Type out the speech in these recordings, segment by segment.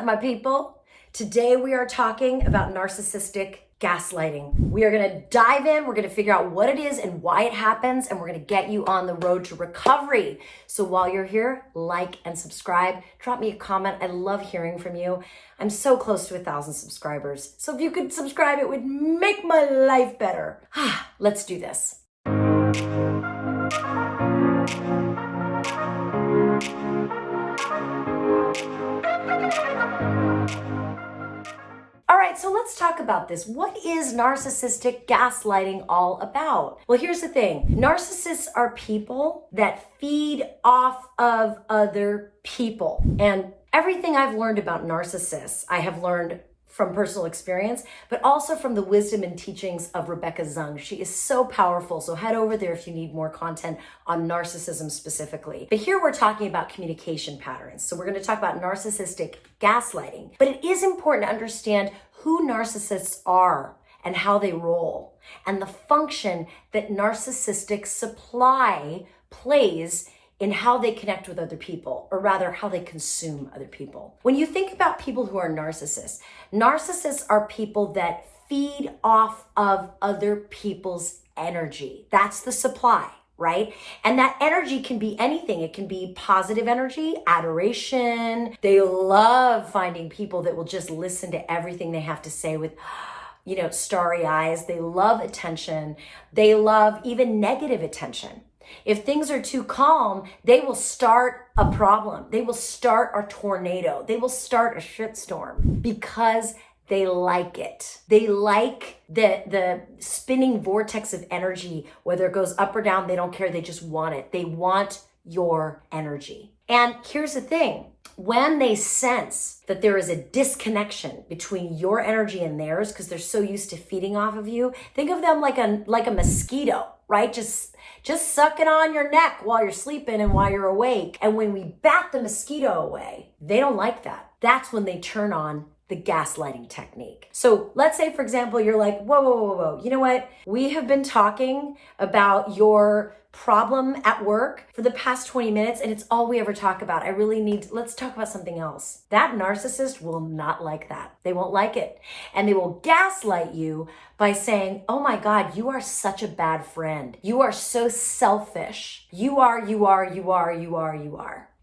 up, my people? Today we are talking about narcissistic gaslighting. We are gonna dive in, we're gonna figure out what it is and why it happens, and we're gonna get you on the road to recovery. So while you're here, like and subscribe, drop me a comment. I love hearing from you. I'm so close to 1,000 subscribers. So if you could subscribe, it would make my life better. Let's do this. All right, so let's talk about this. What is narcissistic gaslighting all about? Well, here's the thing. Narcissists are people that feed off of other people. And everything I've learned about narcissists, I have learned from personal experience, but also from the wisdom and teachings of Rebecca Zung. She is so powerful. So head over there if you need more content on narcissism specifically. But here we're talking about communication patterns. So we're going to talk about narcissistic gaslighting. But it is important to understand who narcissists are and how they roll, and the function that narcissistic supply plays in how they connect with other people, or rather how they consume other people. When you think about people who are narcissists, narcissists are people that feed off of other people's energy. That's the supply, right? And that energy can be anything. It can be positive energy, adoration. They love finding people that will just listen to everything they have to say with, starry eyes. They love attention. They love even negative attention. If things are too calm, they will start a problem. They will start a tornado. They will start a shitstorm because they like it. They like the spinning vortex of energy, whether it goes up or down, they don't care. They just want it. They want your energy. And here's the thing. When they sense that there is a disconnection between your energy and theirs, because they're so used to feeding off of you, think of them like a mosquito, right? Just sucking on your neck while you're sleeping and while you're awake. And when we bat the mosquito away, they don't like that. That's when they turn on the gaslighting technique. So let's say, for example, you're like, whoa. You know what? We have been talking about your problem at work for the past 20 minutes and it's all we ever talk about. Let's talk about something else. That narcissist will not like that. They won't like it. And they will gaslight you by saying, oh my God, you are such a bad friend. You are so selfish. You are.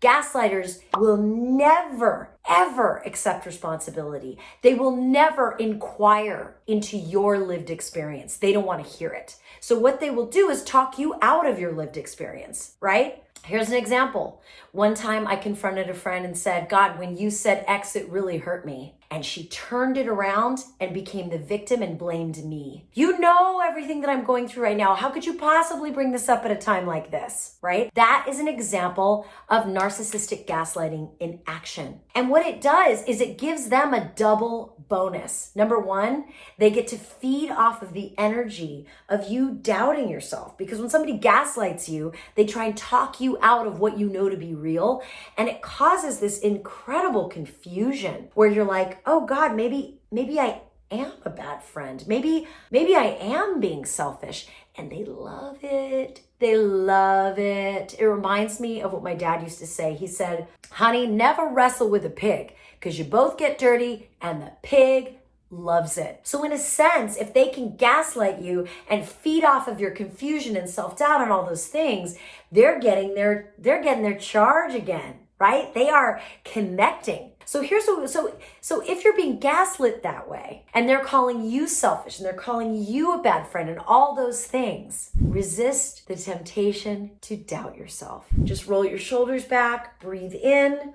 Gaslighters will never, ever accept responsibility. They will never inquire into your lived experience. They don't want to hear it. So what they will do is talk you out of your lived experience, right? Here's an example. One time I confronted a friend and said, God, when you said X, it really hurt me. And she turned it around and became the victim and blamed me. You know everything that I'm going through right now. How could you possibly bring this up at a time like this, right? That is an example of narcissistic gaslighting in action. And what it does is it gives them a double bonus. Number one, they get to feed off of the energy of you doubting yourself. Because when somebody gaslights you, they try and talk you out of what you know to be real. And it causes this incredible confusion where you're like, oh God, maybe I am a bad friend. Maybe I am being selfish. And they love it. They love it. It reminds me of what my dad used to say. He said, honey, never wrestle with a pig because you both get dirty and the pig loves it. So in a sense, if they can gaslight you and feed off of your confusion and self-doubt and all those things, they're getting their charge again, right? They are connecting. So so if you're being gaslit that way and they're calling you selfish and they're calling you a bad friend and all those things, resist the temptation to doubt yourself. Just roll your shoulders back, breathe in,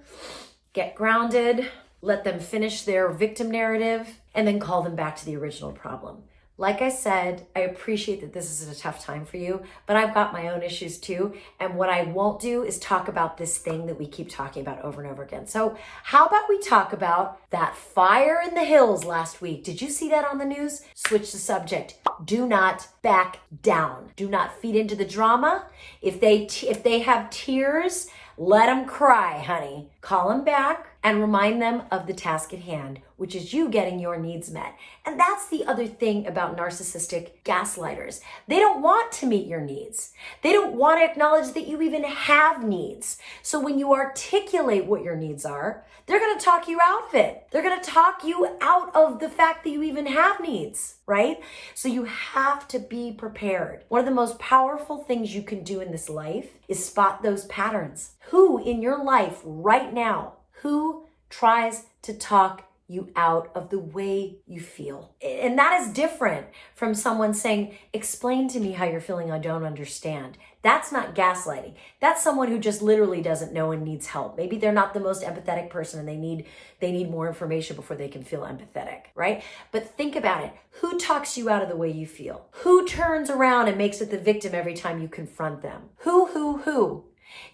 get grounded, let them finish their victim narrative, and then call them back to the original problem. Like I said, I appreciate that this is a tough time for you, but I've got my own issues too. And what I won't do is talk about this thing that we keep talking about over and over again. So how about we talk about that fire in the hills last week? Did you see that on the news? Switch the subject. Do not back down. Do not feed into the drama. If they have tears, let them cry, honey. Call them back and remind them of the task at hand, which is you getting your needs met. And that's the other thing about narcissistic gaslighters. They don't want to meet your needs. They don't want to acknowledge that you even have needs. So when you articulate what your needs are, they're going to talk you out of it. They're going to talk you out of the fact that you even have needs, right? So you have to be prepared. One of the most powerful things you can do in this life is spot those patterns. Who in your life right now, who tries to talk you out of the way you feel? And that is different from someone saying, explain to me how you're feeling, I don't understand. That's not gaslighting. That's someone who just literally doesn't know and needs help. Maybe they're not the most empathetic person and they need more information before they can feel empathetic, right? But think about it. Who talks you out of the way you feel? Who turns around and makes it the victim every time you confront them? Who?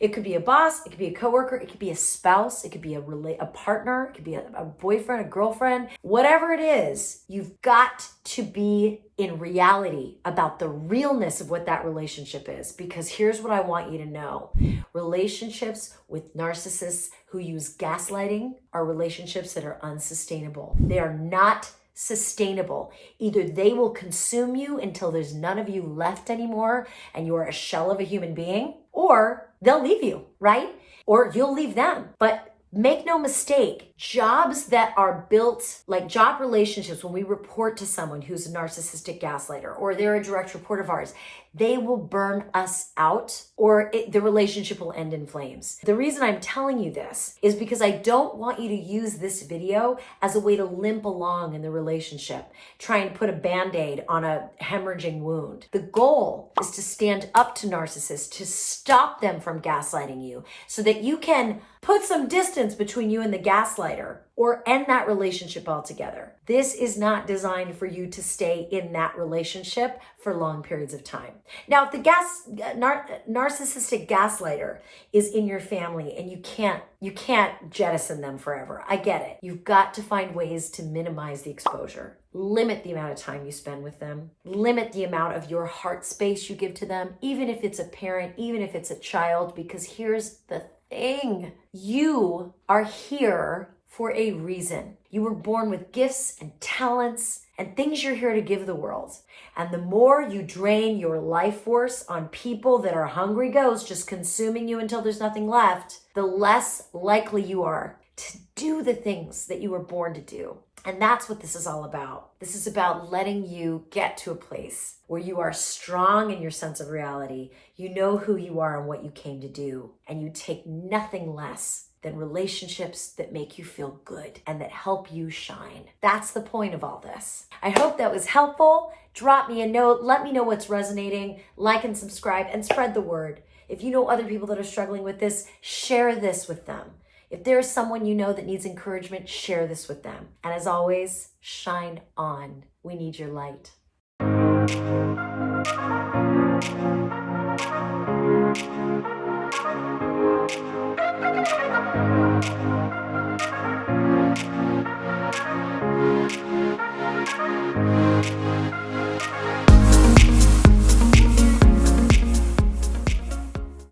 It could be a boss, it could be a coworker, it could be a spouse, it could be a partner, it could be a boyfriend, a girlfriend, whatever it is. You've got to be in reality about the realness of what that relationship is, because here's what I want you to know. Relationships with narcissists who use gaslighting are relationships that are unsustainable. They are not sustainable. Either they will consume you until there's none of you left anymore and you are a shell of a human being, or they'll leave you, right? Or you'll leave them. But make no mistake, jobs that are built, like job relationships, when we report to someone who's a narcissistic gaslighter or they're a direct report of ours, they will burn us out or the relationship will end in flames. The reason I'm telling you this is because I don't want you to use this video as a way to limp along in the relationship, trying to put a Band-Aid on a hemorrhaging wound. The goal is to stand up to narcissists, to stop them from gaslighting you so that you can put some distance between you and the gaslighter or end that relationship altogether. This is not designed for you to stay in that relationship for long periods of time. Now, if the narcissistic gaslighter is in your family and you can't jettison them forever, I get it. You've got to find ways to minimize the exposure. Limit the amount of time you spend with them. Limit the amount of your heart space you give to them, even if it's a parent, even if it's a child, because here's the thing. You are here for a reason. You were born with gifts and talents and things you're here to give the world. And the more you drain your life force on people that are hungry ghosts just consuming you until there's nothing left, the less likely you are to do the things that you were born to do. And that's what this is all about. This is about letting you get to a place where you are strong in your sense of reality. You know who you are and what you came to do. And you take nothing less than relationships that make you feel good and that help you shine. That's the point of all this. I hope that was helpful. Drop me a note. Let me know what's resonating. Like and subscribe and spread the word. If you know other people that are struggling with this, share this with them. If there's someone you know that needs encouragement, share this with them. And as always, shine on. We need your light.